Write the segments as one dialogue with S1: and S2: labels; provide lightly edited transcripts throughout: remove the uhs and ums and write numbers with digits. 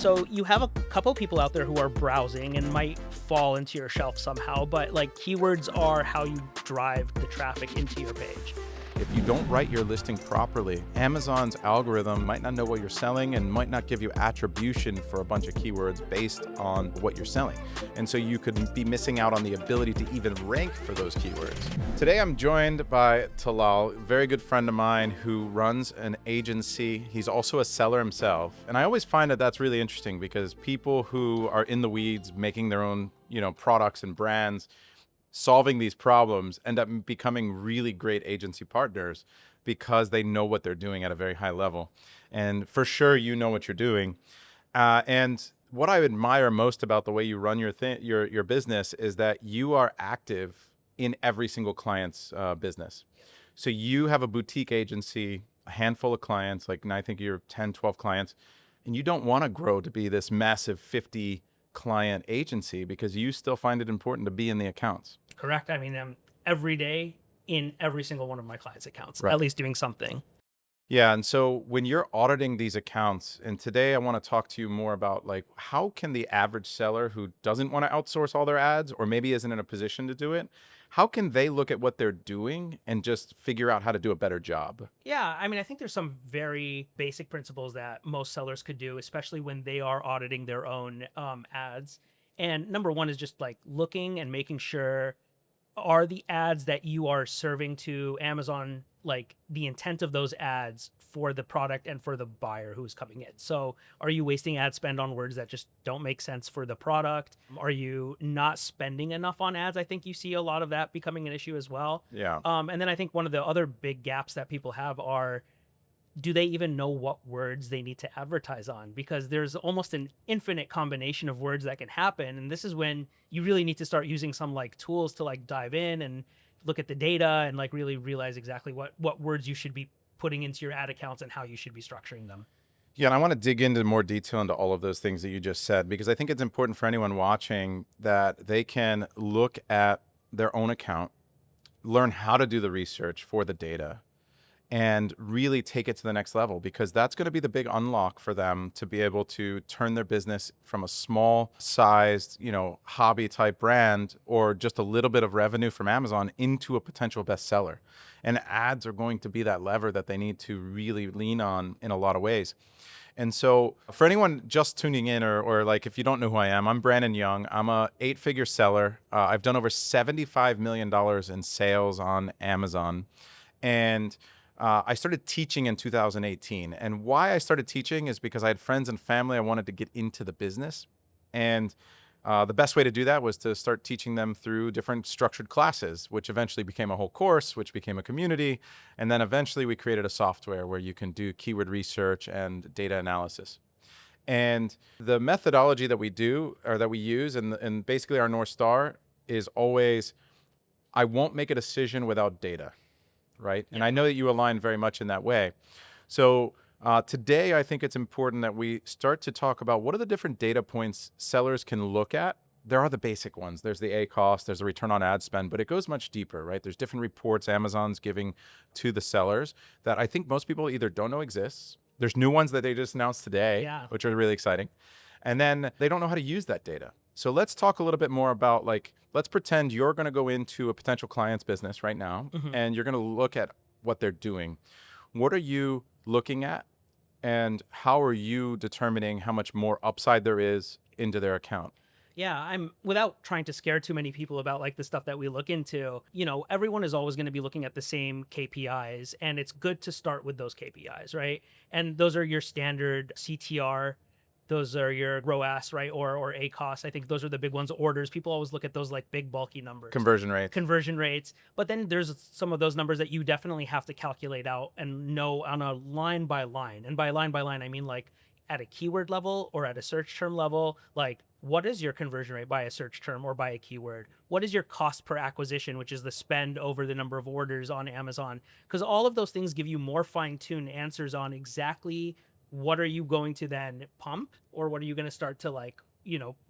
S1: So you have a couple people out there who are browsing and might fall into your shelf somehow, but like keywords are how you drive the traffic into your page.
S2: If you don't write your listing properly, Amazon's algorithm might not know what you're selling and might not give you attribution for a bunch of keywords based on what you're selling. And so you could be missing out on the ability to even rank for those keywords. Today, I'm joined by Talal, a very good friend of mine who runs an agency. He's also a seller himself. And I always find that that's really interesting because people who are in the weeds, making their own, products and brands, solving these problems end up becoming really great agency partners because they know what they're doing at a very high level. And for sure, you know what you're doing. And what I admire most about the way you run your business is that you are active in every single client's business. So you have a boutique agency, a handful of clients, and I think you're 10, 12 clients, and you don't want to grow to be this massive 50 client agency because you still find it important to be in the accounts.
S1: Correct. I mean, I'm every day in every single one of my clients' accounts,
S2: Right.
S1: at least doing something.
S2: Yeah. And so when you're auditing these accounts, and today I want to talk to you more about how can the average seller who doesn't want to outsource all their ads or maybe isn't in a position to do it, how can they look at what they're doing and just figure out how to do a better job?
S1: Yeah, I mean, I think there's some very basic principles that most sellers could do, especially when they are auditing their own ads. And number one is just like looking and making sure, are the ads that you are serving to Amazon, like the intent of those ads for the product and for the buyer who's coming in? So are you wasting ad spend on words that just don't make sense for the product? Are you not spending enough on ads? I think you see a lot of that becoming an issue as well.
S2: Yeah.
S1: And then I think one of the other big gaps that people have are, do they even know what words they need to advertise on? Because there's almost an infinite combination of words that can happen. And this is when you really need to start using some tools to dive in and look at the data and really realize exactly what words you should be putting into your ad accounts and how you should be structuring them.
S2: Yeah, and I want to dig into more detail into all of those things that you just said, because I think it's important for anyone watching that they can look at their own account, learn how to do the research for the data, and really take it to the next level, because that's going to be the big unlock for them to be able to turn their business from a small sized, hobby type brand or just a little bit of revenue from Amazon into a potential bestseller. And ads are going to be that lever that they need to really lean on in a lot of ways. And so for anyone just tuning in or if you don't know who I am, I'm Brandon Young. I'm a 8-figure seller. I've done over $75 million in sales on Amazon. And I started teaching in 2018. And why I started teaching is because I had friends and family I wanted to get into the business. And the best way to do that was to start teaching them through different structured classes, which eventually became a whole course, which became a community. And then eventually we created a software where you can do keyword research and data analysis. And the methodology that we do or that we use and basically our North Star is always, I won't make a decision without data. Right. And I know that you align very much in that way. So today, I think it's important that we start to talk about what are the different data points sellers can look at. There are the basic ones. There's the ACoS, there's the return on ad spend, but it goes much deeper, right? There's different reports Amazon's giving to the sellers that I think most people either don't know exists. There's new ones that they just announced today, which are really exciting. And then they don't know how to use that data. So let's talk a little bit more about let's pretend you're going to go into a potential client's business right now, and you're going to look at what they're doing. What are you looking at, and how are you determining how much more upside there is into their account?
S1: Yeah, I'm without trying to scare too many people about the stuff that we look into, everyone is always going to be looking at the same KPIs, and it's good to start with those KPIs, right? And those are your standard CTR. Those are your ROAS, right? Or ACoS. I think those are the big ones. Orders. People always look at those big bulky numbers.
S2: Conversion rates.
S1: But then there's some of those numbers that you definitely have to calculate out and know on a line by line. And by line, I mean at a keyword level or at a search term level, what is your conversion rate by a search term or by a keyword? What is your cost per acquisition, which is the spend over the number of orders on Amazon? Because all of those things give you more fine-tuned answers on exactly what are you going to then pump or what are you going to start to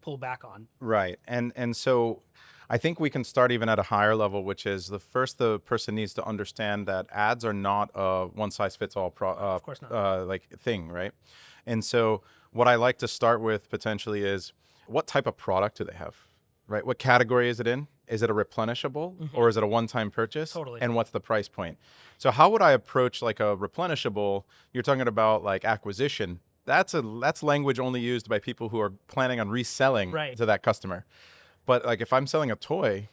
S1: pull back on?
S2: Right. And so I think we can start even at a higher level, which is the person needs to understand that ads are not a one size fits all
S1: Of course not.
S2: thing, right? And so what I like to start with potentially is what type of product do they have, right? What category is it in? Is it a replenishable or is it a one-time purchase?
S1: Totally.
S2: And what's the price point? So how would I approach like a replenishable? You're talking about like acquisition. That's language only used by people who are planning on reselling
S1: Right.
S2: to that customer. But like if I'm selling a toy,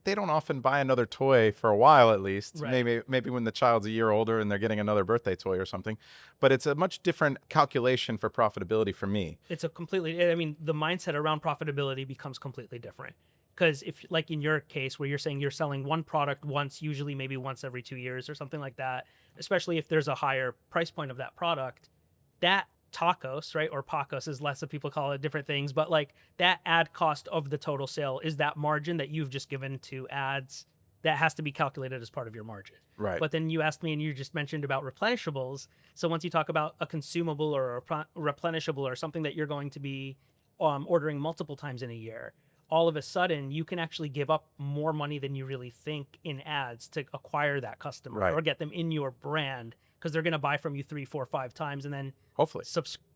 S2: they don't often buy another toy for a while at least.
S1: Right.
S2: Maybe when the child's a year older and they're getting another birthday toy or something. But it's a much different calculation for profitability for me.
S1: It's a completely, I mean, the mindset around profitability becomes completely different. Because if, like in your case, where you're saying you're selling one product once, usually maybe once every 2 years or something like that, especially if there's a higher price point of that product, that tacos, right? Or pacos, is less of people call it different things, but like that ad cost of the total sale is that margin that you've just given to ads that has to be calculated as part of your margin.
S2: Right.
S1: But then you asked me and you just mentioned about replenishables. So once you talk about a consumable or a replenishable or something that you're going to be ordering multiple times in a year, all of a sudden you can actually give up more money than you really think in ads to acquire that customer,
S2: Right.
S1: or get them in your brand, because they're going to buy from you 3, 4, 5 times and then
S2: Hopefully.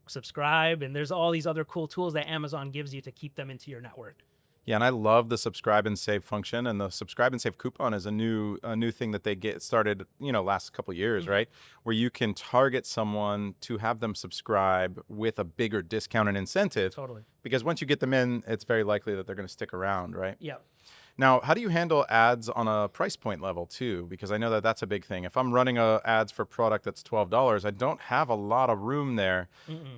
S1: subscribe. And there's all these other cool tools that Amazon gives you to keep them into your network.
S2: Yeah, and I love the subscribe and save function, and the subscribe and save coupon is a new thing that they get started, last couple years, right? Where you can target someone to have them subscribe with a bigger discount and incentive.
S1: Totally.
S2: Because once you get them in, it's very likely that they're going to stick around, right?
S1: Yeah.
S2: Now, how do you handle ads on a price point level too? Because I know that that's a big thing. If I'm running ads for a product that's $12, I don't have a lot of room there.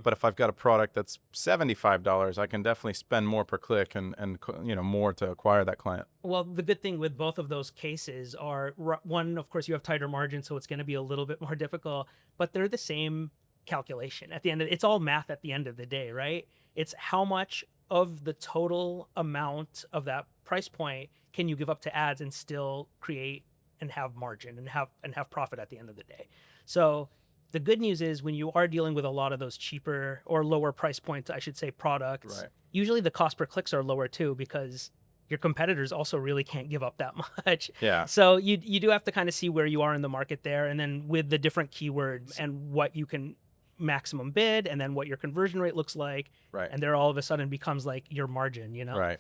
S2: But if I've got a product that's $75, I can definitely spend more per click and more to acquire that client.
S1: Well, the good thing with both of those cases are, one, of course, you have tighter margins, so it's going to be a little bit more difficult, but they're the same calculation at the end of it's all math at the end of the day, right? It's how much of the total amount of that price point can you give up to ads and still create and have margin and have profit at the end of the day. So the good news is, when you are dealing with a lot of those cheaper or lower price points, I should say, products,
S2: Right.
S1: usually the cost per clicks are lower too, because your competitors also really can't give up that much.
S2: Yeah.
S1: So you do have to kind of see where you are in the market there, and then with the different keywords and what you can maximum bid, and then what your conversion rate looks like.
S2: Right.
S1: And there all of a sudden becomes like your margin,
S2: Right.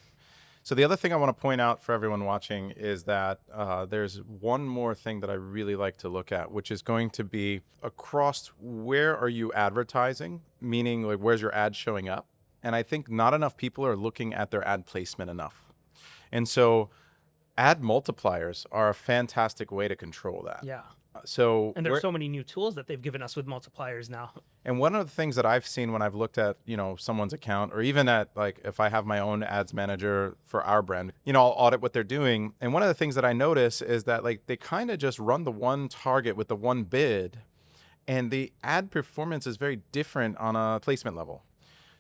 S2: So the other thing I want to point out for everyone watching is that there's one more thing that I really like to look at, which is going to be across where are you advertising, meaning like where's your ad showing up? And I think not enough people are looking at their ad placement enough. And so ad multipliers are a fantastic way to control that.
S1: Yeah.
S2: So
S1: And there's so many new tools that they've given us with multipliers now.
S2: And one of the things that I've seen when I've looked at, someone's account, or even at like if I have my own ads manager for our brand, I'll audit what they're doing. And one of the things that I notice is that like they kind of just run the one target with the one bid, and the ad performance is very different on a placement level.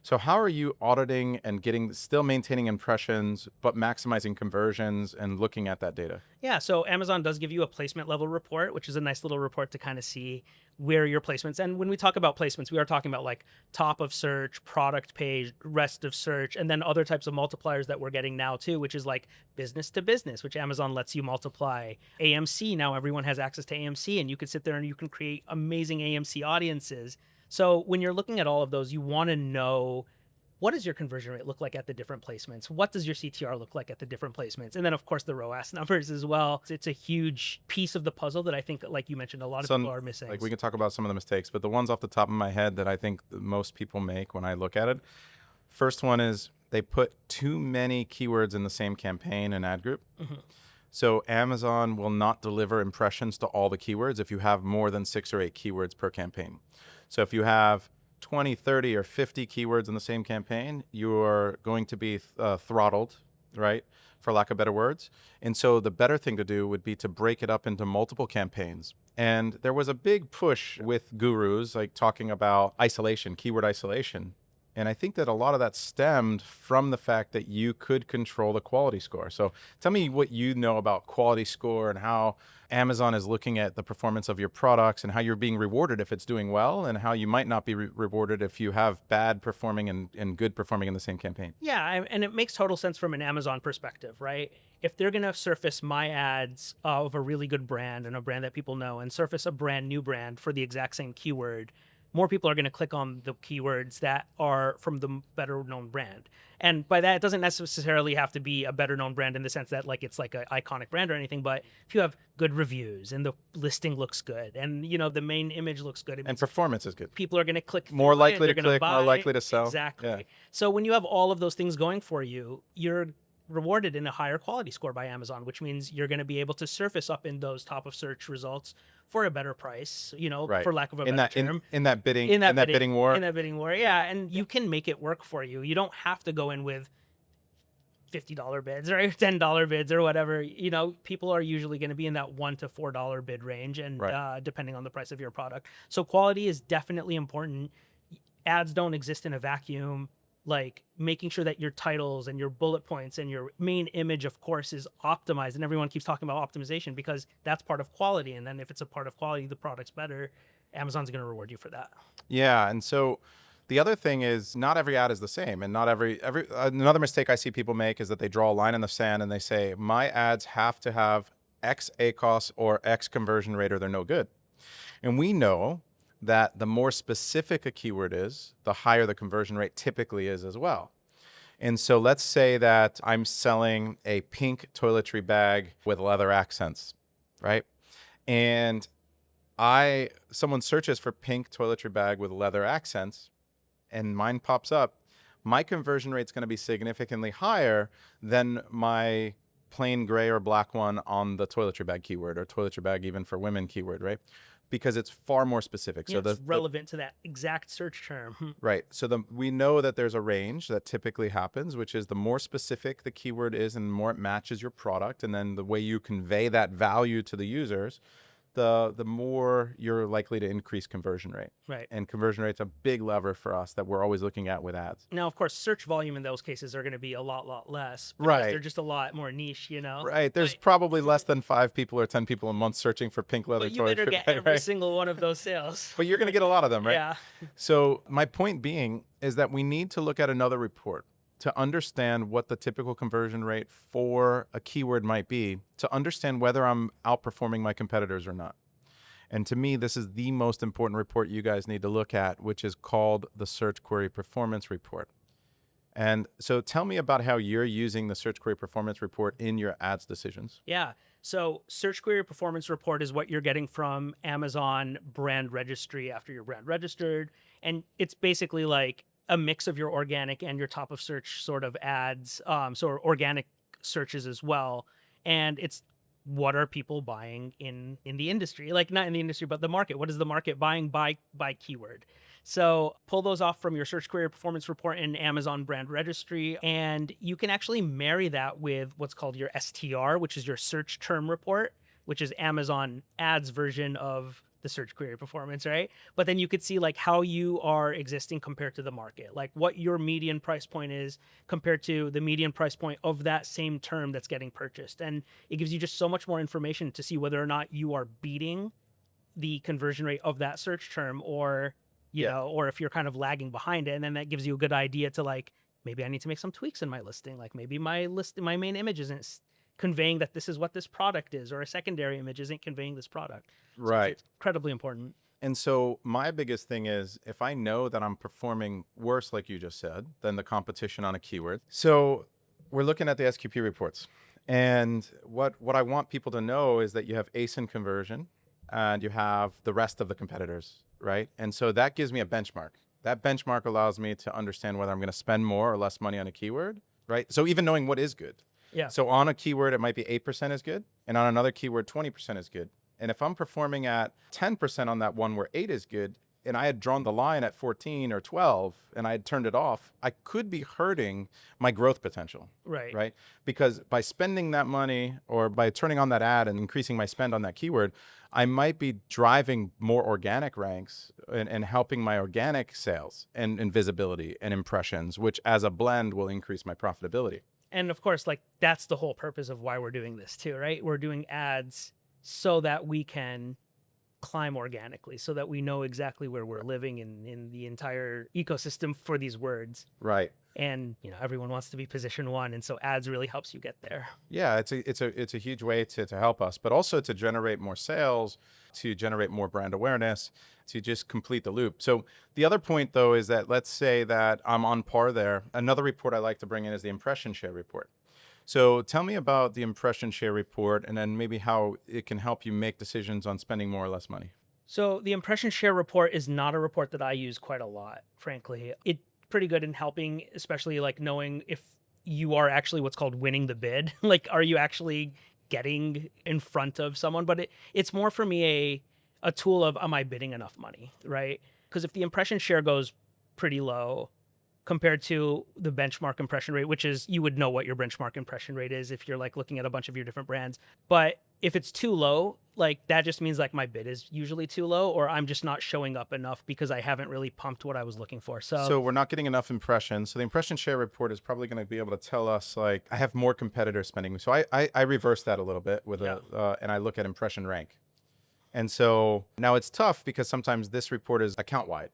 S2: So how are you auditing and still maintaining impressions, but maximizing conversions and looking at that data?
S1: Yeah, so Amazon does give you a placement level report, which is a nice little report to kind of see where your placements. And when we talk about placements, we are talking about like top of search, product page, rest of search, and then other types of multipliers that we're getting now too, which is like business to business, which Amazon lets you multiply. AMC, now everyone has access to AMC, and you can sit there and you can create amazing AMC audiences. So when you're looking at all of those, you want to know, what does your conversion rate look like at the different placements? What does your CTR look like at the different placements? And then, of course, the ROAS numbers as well. It's a huge piece of the puzzle that I think, like you mentioned, a lot of people are missing.
S2: Like we can talk about some of the mistakes, but the ones off the top of my head that I think most people make when I look at it, first one is they put too many keywords in the same campaign and ad group. So Amazon will not deliver impressions to all the keywords if you have more than 6 or 8 keywords per campaign. So if you have 20, 30, or 50 keywords in the same campaign, you're going to be throttled, right? For lack of better words. And so the better thing to do would be to break it up into multiple campaigns. And there was a big push with gurus like talking about isolation, keyword isolation. And I think that a lot of that stemmed from the fact that you could control the quality score. So tell me what you know about quality score and how Amazon is looking at the performance of your products and how you're being rewarded if it's doing well, and how you might not be rewarded if you have bad performing and good performing in the same campaign.
S1: Yeah, and it makes total sense from an Amazon perspective, right? If they're going to surface my ads of a really good brand and a brand that people know, and surface a brand new brand for the exact same keyword, more people are going to click on the keywords that are from the better known brand. And by that, it doesn't necessarily have to be a better known brand in the sense that like it's like an iconic brand or anything. But if you have good reviews and the listing looks good and, you know, the main image looks good,
S2: And performance is good.
S1: people are going to click
S2: More
S1: through it,
S2: likely
S1: they're
S2: to
S1: gonna
S2: click, more
S1: buy.
S2: likely to sell.
S1: Exactly.
S2: Yeah.
S1: So when you have all of those things going for you, you're rewarded in a higher quality score by Amazon, which means you're going to be able to surface up in those top of search results for a better price, you know,
S2: Right.
S1: for lack of a
S2: in
S1: better
S2: that
S1: term.
S2: in that bidding war.
S1: In that bidding war, yeah. And you can make it work for you. You don't have to go in with $50 bids or $10 bids or whatever. You know, people are usually going to be in that $1 to $4 bid range, and
S2: Right.
S1: depending on the price of your product. So quality is definitely important. Ads don't exist in a vacuum. Like making sure that your titles and your bullet points and your main image, of course, is optimized. And everyone keeps talking about optimization because that's part of quality. And then if it's a part of quality, the product's better. Amazon's going to reward you for that.
S2: Yeah, and so the other thing is not every ad is the same, and not every another mistake I see people make is that they draw a line in the sand and they say my ads have to have X ACoS or X conversion rate or they're no good. And we know that the more specific a keyword is, the higher the conversion rate typically is as well. And so let's say that I'm selling a pink toiletry bag with leather accents, right? And someone searches for pink toiletry bag with leather accents and mine pops up, my conversion rate is going to be significantly higher than my plain gray or black one on the toiletry bag keyword or toiletry bag even for women keyword, right? Because it's far more specific.
S1: Yeah,
S2: So
S1: it's relevant to that exact search term.
S2: right. So we know that there's a range that typically happens, which is the more specific the keyword is and the more it matches your product. And then the way you convey that value to the users, the more you're likely to increase conversion rate.
S1: Right.
S2: And conversion rate's a big lever for us that we're always looking at with ads.
S1: Now, of course, search volume in those cases are going to be a lot less. Because
S2: Right.
S1: they're just a lot more niche, you know?
S2: Right. There's probably less than 5 people or 10 people a month searching for pink leather
S1: But you better
S2: toiletry
S1: get
S2: bag,
S1: every
S2: right?
S1: single one of those sales.
S2: But you're going to get a lot of them, right?
S1: Yeah.
S2: So my point being is that we need to look at another report to understand what the typical conversion rate for a keyword might be, to understand whether I'm outperforming my competitors or not. And to me, this is the most important report you guys need to look at, which is called the Search Query Performance Report. And so tell me about how you're using the Search Query Performance Report in your ads decisions.
S1: Yeah. So Search Query Performance Report is what you're getting from Amazon Brand Registry after you're brand registered. And it's basically like a mix of your organic and your top of search sort of ads, so organic searches as well. And it's what are people buying in the industry? Like not in the industry, but the market. What is the market buying by keyword? So pull those off from your Search Query Performance Report in Amazon Brand Registry, and you can actually marry that with what's called your STR, which is your Search Term Report, which is Amazon Ads version of the Search Query Performance, right? But then you could see like how you are existing compared to the market, like what your median price point is compared to the median price point of that same term that's getting purchased. And it gives you just so much more information to see whether or not you are beating the conversion rate of that search term or, you know, or if you're kind of lagging behind it. And then that gives you a good idea to like, maybe I need to make some tweaks in my listing. Like maybe my main image isn't conveying that this is what this product is, or a secondary image isn't conveying this product.
S2: Right.
S1: So it's incredibly important.
S2: And so my biggest thing is if I know that I'm performing worse, like you just said, than the competition on a keyword. So we're looking at the SQP reports. And what I want people to know is that you have ASIN conversion and you have the rest of the competitors, right? And so that gives me a benchmark. That benchmark allows me to understand whether I'm going to spend more or less money on a keyword, right? So even knowing what is good.
S1: Yeah.
S2: So on a keyword, it might be 8% is good. And on another keyword, 20% is good. And if I'm performing at 10% on that one where 8 is good, and I had drawn the line at 14 or 12 and I had turned it off, I could be hurting my growth potential.
S1: Right.
S2: Right. Because by spending that money or by turning on that ad and increasing my spend on that keyword, I might be driving more organic ranks and helping my organic sales and visibility and impressions, which as a blend will increase my profitability.
S1: And of course, like that's the whole purpose of why we're doing this too, right? We're doing ads so that we can climb organically so that we know exactly where we're living in the entire ecosystem for these words.
S2: Right.
S1: And everyone wants to be position one, and so ads really helps you get there.
S2: Yeah, it's a huge way to help us, but also to generate more sales, to generate more brand awareness, to just complete the loop. So the other point though is that let's say that I'm on par there. Another report I like to bring in is the impression share report. So tell me about the impression share report and then maybe how it can help you make decisions on spending more or less money.
S1: So the impression share report is not a report that I use quite a lot, frankly. It's pretty good in helping, especially like knowing if you are actually what's called winning the bid. Like, are you actually getting in front of someone? But it's more for me a tool of, am I bidding enough money, right? Because if the impression share goes pretty low compared to the benchmark impression rate, which is, you would know what your benchmark impression rate is if you're like looking at a bunch of your different brands. But if it's too low, like that just means like my bid is usually too low, or I'm just not showing up enough because I haven't really pumped what I was looking for.
S2: So we're not getting enough impressions. So the impression share report is probably going to be able to tell us like, I have more competitors spending. So I reverse that a little bit with and I look at impression rank. And so now it's tough because sometimes this report is account wide.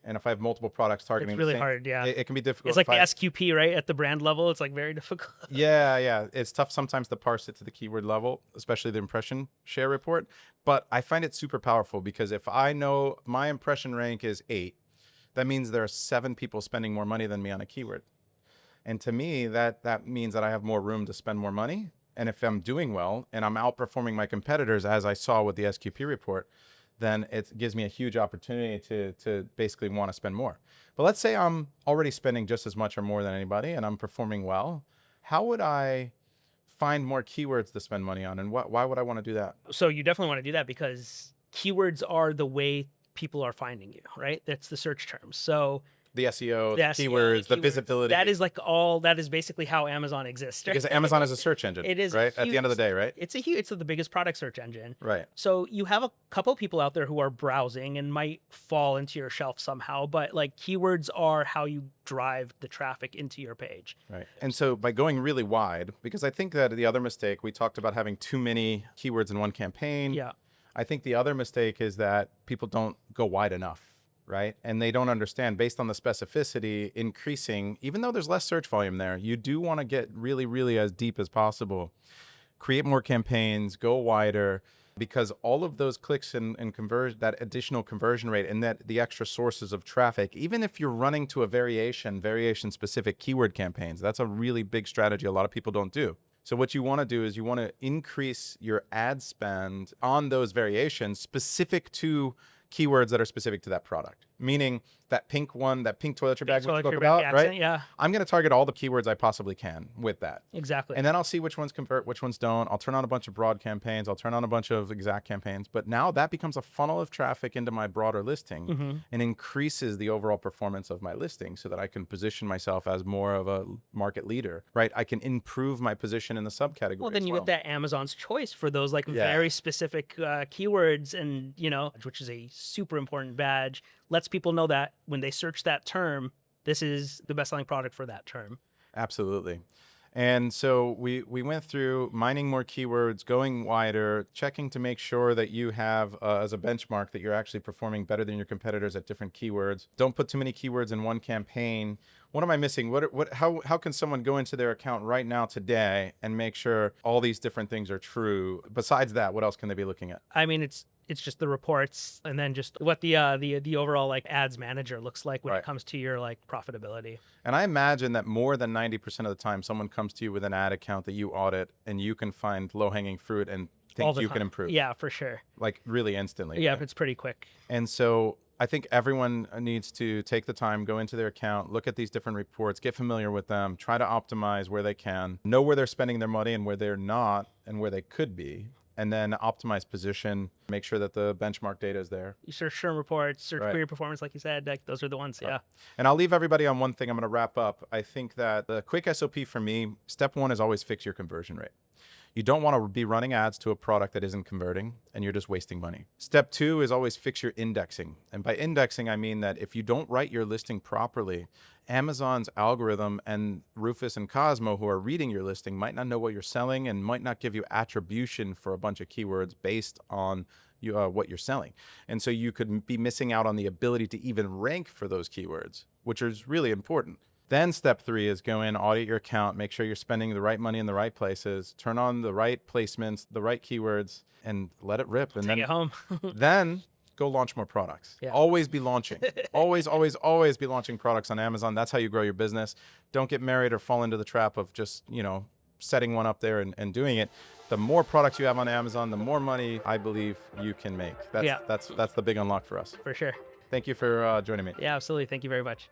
S2: And if I have multiple products targeting,
S1: it's really hard. Yeah,
S2: it can be difficult.
S1: It's like the SQP, right? At the brand level, it's like very difficult.
S2: Yeah. It's tough sometimes to parse it to the keyword level, especially the impression share report. But I find it super powerful because if I know my impression rank is 8, that means there are 7 people spending more money than me on a keyword. And to me, that means that I have more room to spend more money. And if I'm doing well and I'm outperforming my competitors, as I saw with the SQP report, then it gives me a huge opportunity to basically want to spend more. But let's say I'm already spending just as much or more than anybody and I'm performing well. How would I find more keywords to spend money on? And why would I want to do that?
S1: So you definitely want to do that because keywords are the way people are finding you, right? That's the search terms. So
S2: the SEO,
S1: the
S2: keywords, the visibility.
S1: That is basically how Amazon exists. Right?
S2: Because Amazon is a search engine.
S1: It is,
S2: right? At the end of the day, right?
S1: It's the biggest product search engine.
S2: Right.
S1: So you have a couple people out there who are browsing and might fall into your shelf somehow, but like keywords are how you drive the traffic into your page.
S2: Right. And so by going really wide, because I think that the other mistake, we talked about having too many keywords in one campaign.
S1: Yeah.
S2: I think the other mistake is that people don't go wide enough. Right. And they don't understand based on the specificity increasing, even though there's less search volume there, you do want to get really, really as deep as possible, create more campaigns, go wider, because all of those clicks and conversion, that additional conversion rate and that the extra sources of traffic, even if you're running to a variation specific keyword campaigns, that's a really big strategy a lot of people don't do. So what you want to do is you want to increase your ad spend on those variations specific to keywords that are specific to that product. Meaning that pink toiletry bag we spoke about,
S1: accent,
S2: right?
S1: Yeah.
S2: I'm going to target all the keywords I possibly can with that.
S1: Exactly.
S2: And then I'll see which ones convert, which ones don't. I'll turn on a bunch of broad campaigns. I'll turn on a bunch of exact campaigns. But now that becomes a funnel of traffic into my broader listing and increases the overall performance of my listing so that I can position myself as more of a market leader, right? I can improve my position in the subcategory.
S1: Well, then you get that Amazon's choice for those like very specific keywords, and which is a super important badge. Lets people know that when they search that term, this is the best-selling product for that term.
S2: Absolutely. And so we went through mining more keywords, going wider, checking to make sure that you have as a benchmark that you're actually performing better than your competitors at different keywords. Don't put too many keywords in one campaign. What am I missing? How can someone go into their account right now today and make sure all these different things are true? Besides that, what else can they be looking at?
S1: I mean, it's just the reports, and then just what the overall like ads manager looks like when it comes to your like profitability.
S2: And I imagine that more than 90% of the time, someone comes to you with an ad account that you audit, and you can find low-hanging fruit and think you can improve.
S1: Yeah, for sure.
S2: Like really instantly.
S1: Yeah, it's pretty quick.
S2: And so I think everyone needs to take the time, go into their account, look at these different reports, get familiar with them, try to optimize where they can, know where they're spending their money and where they're not and where they could be, and then optimize position, make sure that the benchmark data is there.
S1: You search term reports, search query performance, like you said, like those are the ones, yeah.
S2: And I'll leave everybody on one thing. I'm going to wrap up. I think that the quick SOP for me, step 1 is always fix your conversion rate. You don't want to be running ads to a product that isn't converting and you're just wasting money. Step 2 is always fix your indexing. And by indexing, I mean that if you don't write your listing properly, Amazon's algorithm and Rufus and Cosmo, who are reading your listing, might not know what you're selling and might not give you attribution for a bunch of keywords based on what you're selling. And so you could be missing out on the ability to even rank for those keywords, which is really important. Then step 3 is go in, audit your account, make sure you're spending the right money in the right places, turn on the right placements, the right keywords, and let it rip. And
S1: Take it home.
S2: then go launch more products.
S1: Yeah.
S2: Always be launching. Always be launching products on Amazon. That's how you grow your business. Don't get married or fall into the trap of just, setting one up there and doing it. The more products you have on Amazon, the more money I believe you can make. That's the big unlock for us.
S1: For sure.
S2: Thank you for joining me.
S1: Yeah, absolutely. Thank you very much.